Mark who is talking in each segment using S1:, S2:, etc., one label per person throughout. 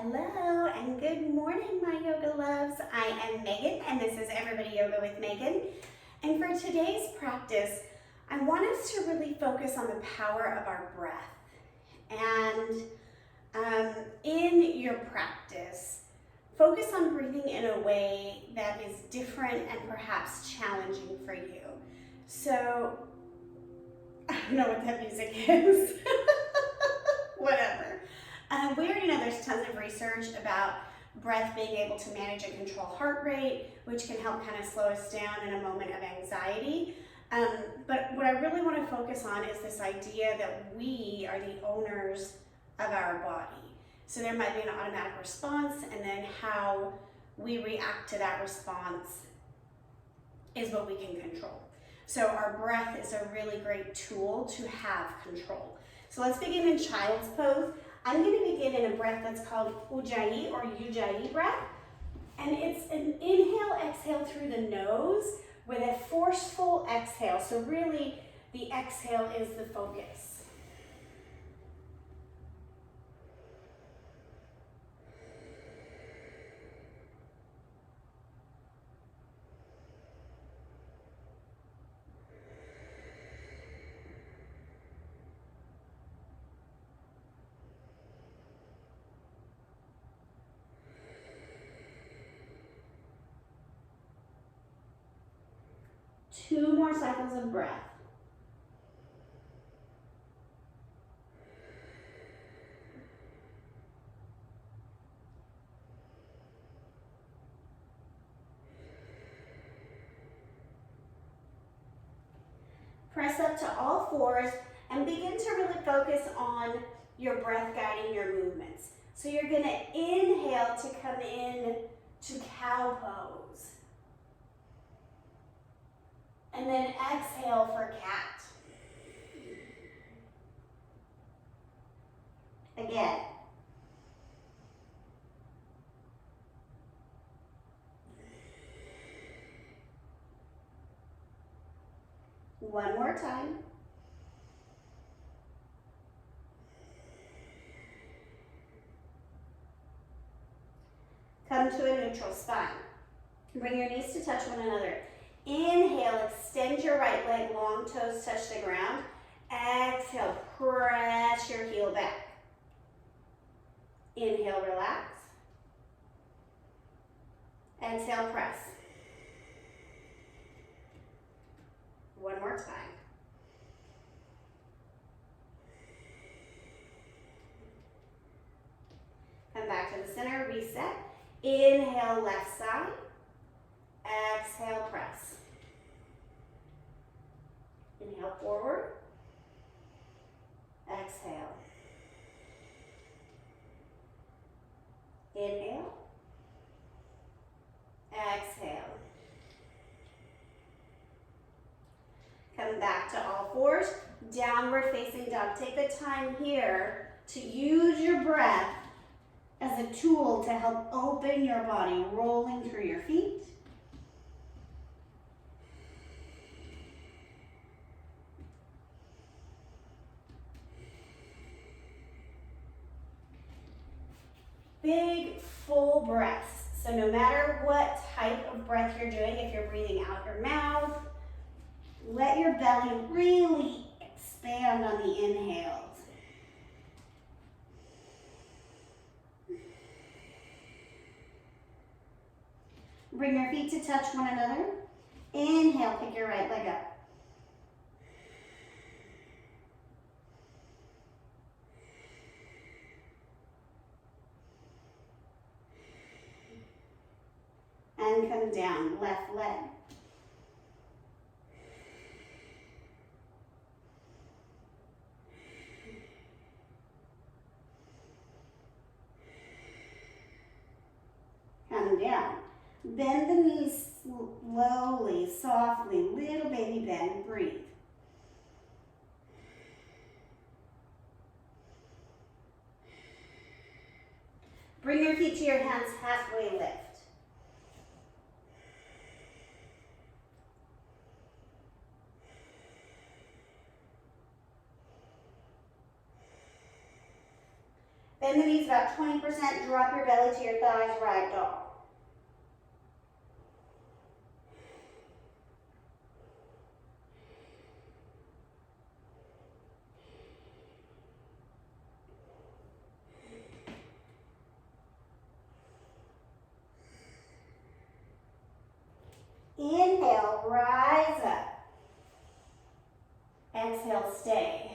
S1: Hello and good morning, my yoga loves. I am Megan and this is Everybody Yoga with Megan. And for today's practice, I want us to really focus on the power of our breath. And in your practice, focus on breathing in a way that is different and perhaps challenging for you. So, I don't know what that music is. Whatever. We already know there's tons of research about breath being able to manage and control heart rate, which can help kind of slow us down in a moment of anxiety. But what I really want to focus on is this idea that we are the owners of our body. So there might be an automatic response, and then how we react to that response is what we can control. So our breath is a really great tool to have control. So let's begin in child's pose. I'm going to begin in a breath that's called Ujjayi or Ujjayi breath. And it's an inhale, exhale through the nose with a forceful exhale. So really the exhale is the focus. Two more cycles of breath. Press up to all fours and begin to really focus on your breath guiding your movements. So you're going to inhale to come in to cow pose. And then exhale for cat. Again. One more time. Come to a neutral spine. Bring your knees to touch one another. Inhale, extend your right leg, long toes touch the ground. Exhale, press your heel back. Inhale, relax. Exhale, press. One more time. Come back to the center, reset. Inhale, left side. Exhale, press. Inhale, forward. Exhale. Inhale. Exhale. Come back to all fours. Downward facing dog. Take the time here to use your breath as a tool to help open your body, rolling through your feet. Big, full breaths. So no matter what type of breath you're doing, if you're breathing out your mouth, let your belly really expand on the inhales. Bring your feet to touch one another. Inhale, pick your right leg up. And come down, left leg. Come down. Bend the knees slowly, softly, little baby bend, breathe. Bring your feet to your hands, halfway lift. Bend Bend the knees about 20%, drop your belly to your thighs, rag doll. Inhale, rise up. Exhale, stay.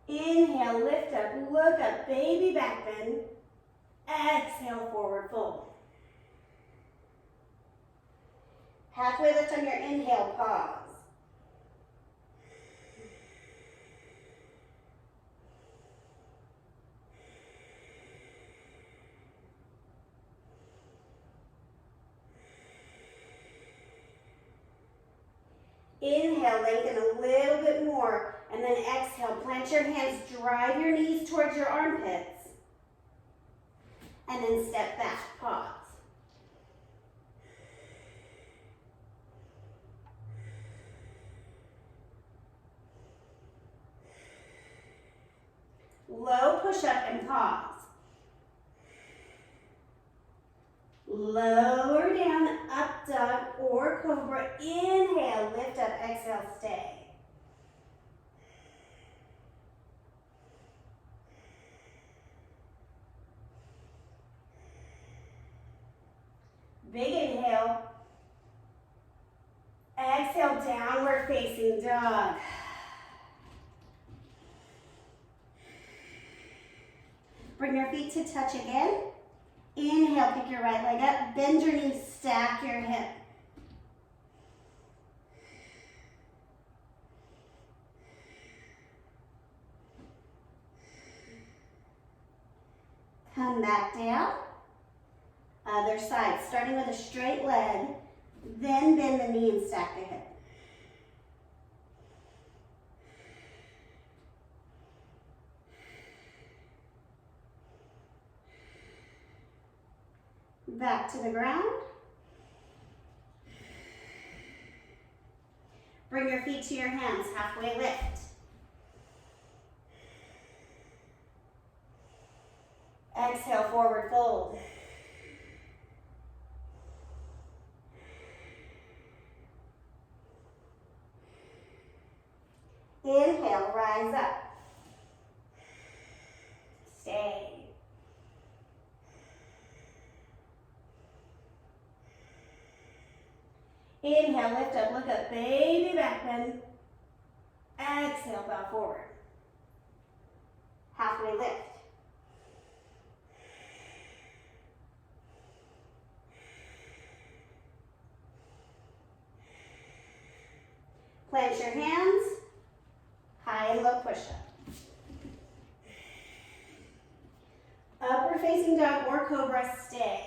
S1: Inhale, lift up, look up, baby back bend. Exhale, forward fold. Halfway lift on your inhale, pause. Inhale, lengthen a little bit more, and then exhale, plant your hands, drive your knees towards your armpits, and then step back, pause. Low push-up and pause. Lower down, up dog or cobra. Inhale, lift up, exhale, stay. Big inhale. Exhale, downward facing dog. Bring your feet to touch again. Inhale, pick your right leg up, bend your knees, stack your hip. Come back down. Other side, starting with a straight leg, then bend the knee and stack the hip. Back to the ground. Bring your feet to your hands, halfway lift. Exhale, forward fold. Inhale, rise up. Stay. Inhale, lift up, look up, baby back bend. Exhale, bow forward. Halfway lift. Plant your hands, high and low push-up. Upward facing dog or cobra, stay.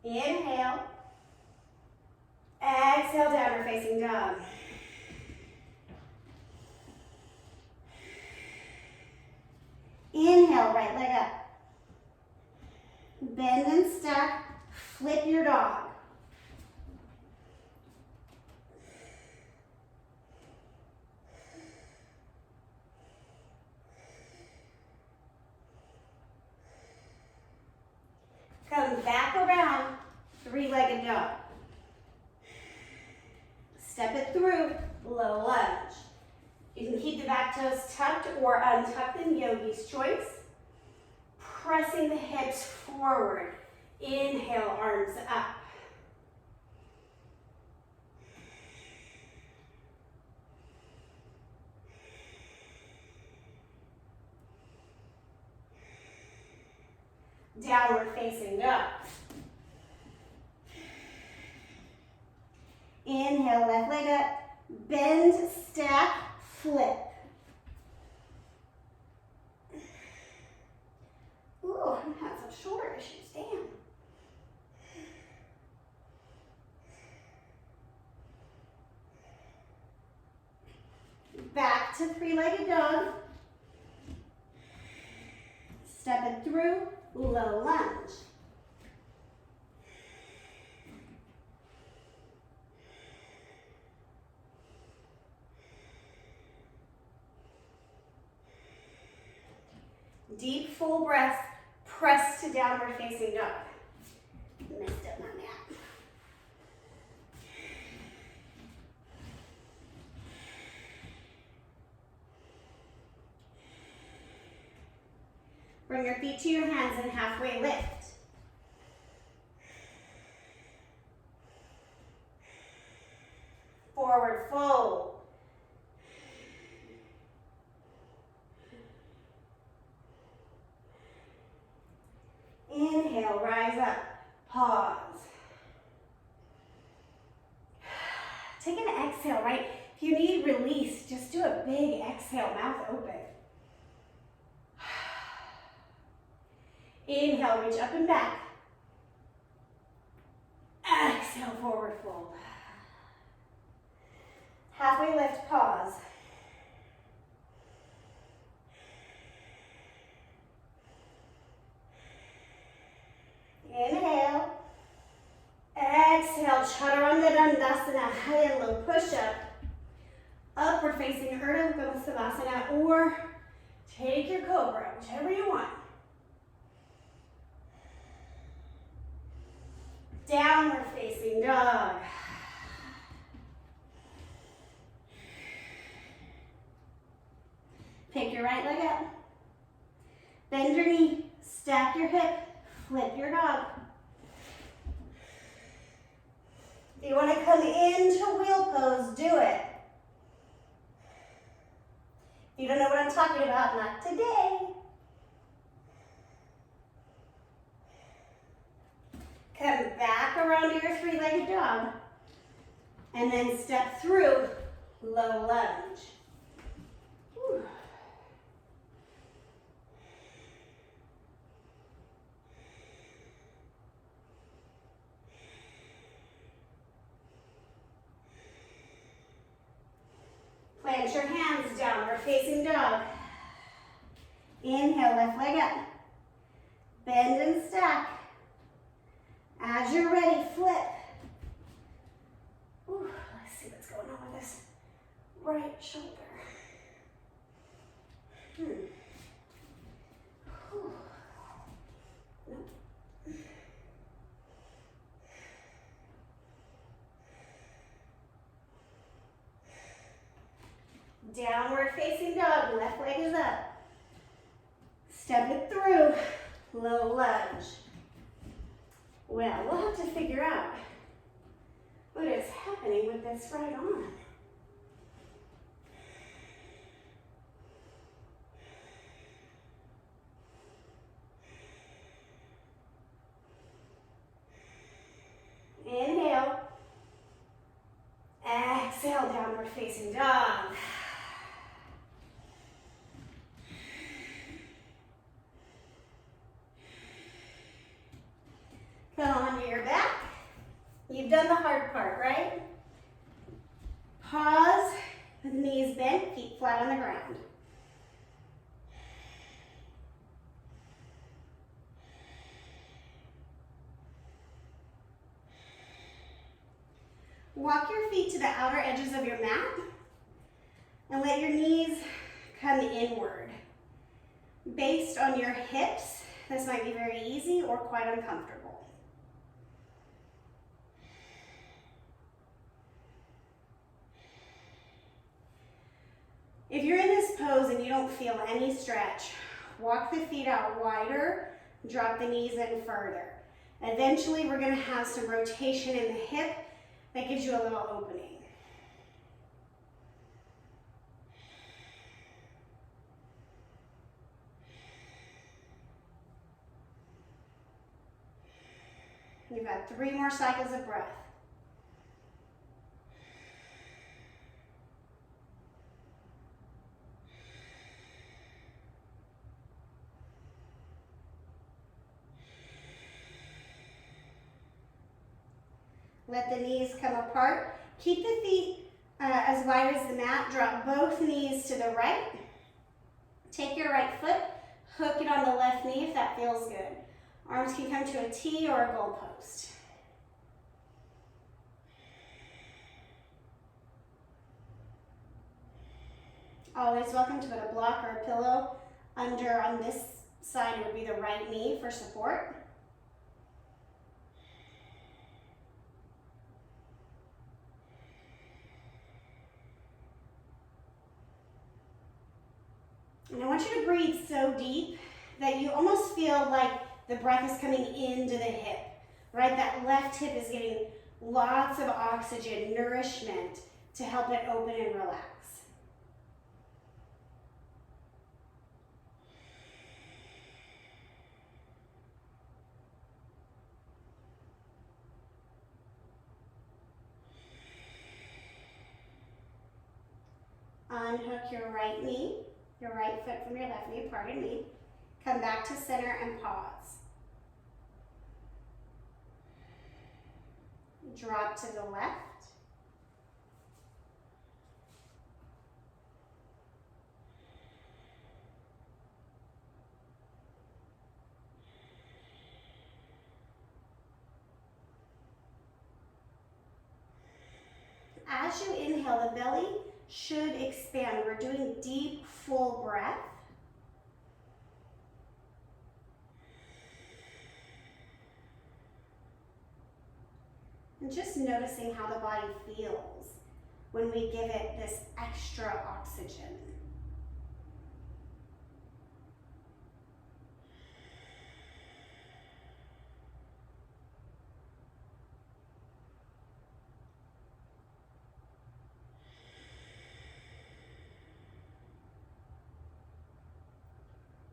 S1: Inhale. Exhale, downward facing dog. Inhale, right leg up. Bend and stack, flip your dog. Come back around, three-legged dog. Step it through, low lunge. You can keep the back toes tucked or untucked in yogi's choice. Pressing the hips forward. Inhale, arms up. Downward facing dog. Inhale, left leg up. Bend, stack, flip. Ooh, I'm having some shoulder issues, damn. Back to three-legged dog. through, low lunge. Deep, full breath, press to downward facing dog. Messed up my mat. Bring your feet to your hands and halfway lift. Forward fold. Inhale, rise up, pause. Take an exhale, right? If you need release, just do a big exhale, mouth open. Inhale, reach up and back. Exhale, forward fold. Halfway lift, pause. Inhale. Exhale, Chaturanga Dandasana, high and low push-up. Upward facing Urdhva Uttanasana, or take your Cobra, whichever you want. Downward facing dog. Pick your right leg up. Bend your knee, stack your hip, flip your dog. If you want to come into wheel pose, do it. If you don't know what I'm talking about, not today. Come back around to your three-legged dog. And then step through low lunge. Whew. Plant your hands downward facing dog. Inhale, left leg up. Bend and stack. As you're ready, flip. Ooh, let's see what's going on with this right shoulder. Whew. Nope. Downward facing dog, left leg is up. Step it through, low lunge. Well, we'll have to figure out what is happening with this right arm. Inhale. Exhale, downward facing dog. Come on to your back. You've done the hard part, right? Pause, with knees bent, feet flat on the ground. Walk your feet to the outer edges of your mat and let your knees come inward. Based on your hips, this might be very easy or quite uncomfortable. If you're in this pose and you don't feel any stretch, walk the feet out wider, drop the knees in further. Eventually, we're going to have some rotation in the hip that gives you a little opening. You've got 3 more cycles of breath. Let the knees come apart. Keep the feet as wide as the mat. Drop both knees to the right. Take your right foot, Hook it on the left knee if that feels good. Arms can come to a T or a goalpost. Always welcome to put a block or a pillow under. On this side, it would be the right knee for support. And I want you to breathe so deep that you almost feel like the breath is coming into the hip, right? That left hip is getting lots of oxygen, nourishment to help it open and relax. Unhook your right knee, your right foot from your left knee, pardon me. Come back to center and pause. Drop to the left. As you inhale, the belly should expand. We're doing deep, full breath. And just noticing how the body feels when we give it this extra oxygen.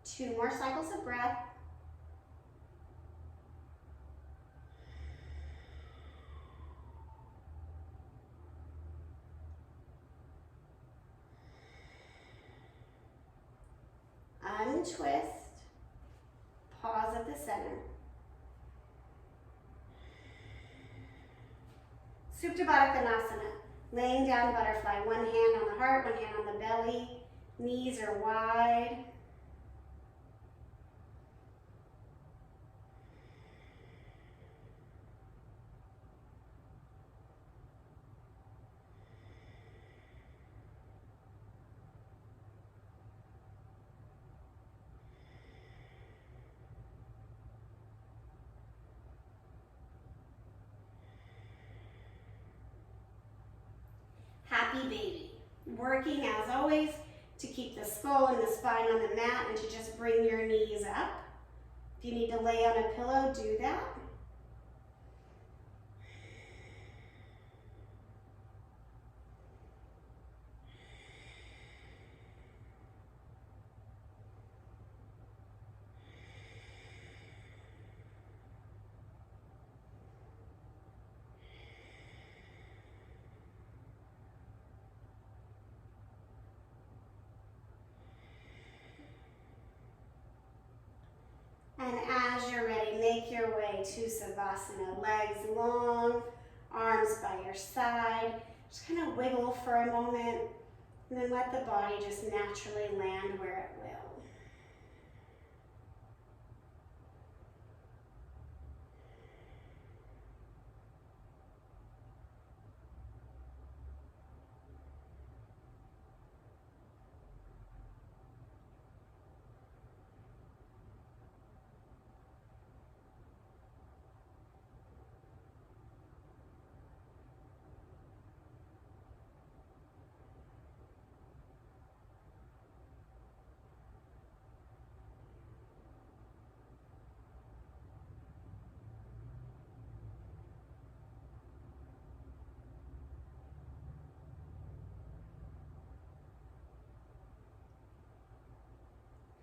S1: Two more cycles of breath. Untwist. Pause at the center. Supta Baddha Konasana. Laying down butterfly. One hand on the heart, one hand on the belly. Knees are wide. Happy baby. Working as always to keep the skull and the spine on the mat and to just bring your knees up. If you need to lay on a pillow, do that. And as you're ready, make your way to Savasana. Legs long, arms by your side. Just kind of wiggle for a moment, and then let the body just naturally land where it will.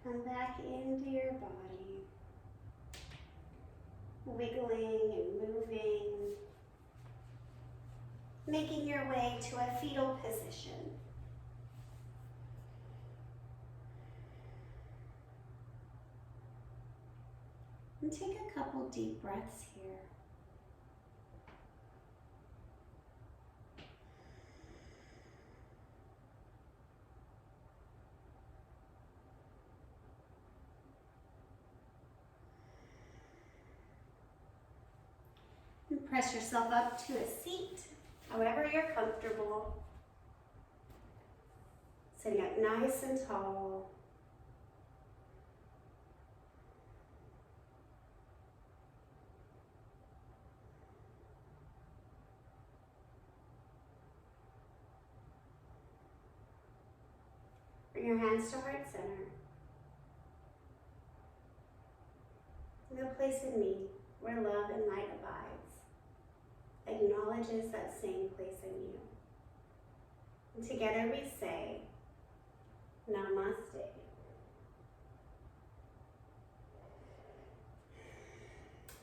S1: Come back into your body, wiggling and moving, making your way to a fetal position. And take a couple deep breaths here. Press yourself up to a seat, however you're comfortable. Sitting up nice and tall. Bring your hands to heart center. The place in me where love and light abides acknowledges that same place in you. And together we say, Namaste.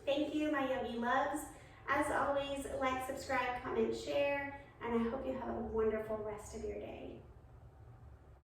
S1: Thank you, my yogi loves. As always, like, subscribe, comment, share, and I hope you have a wonderful rest of your day.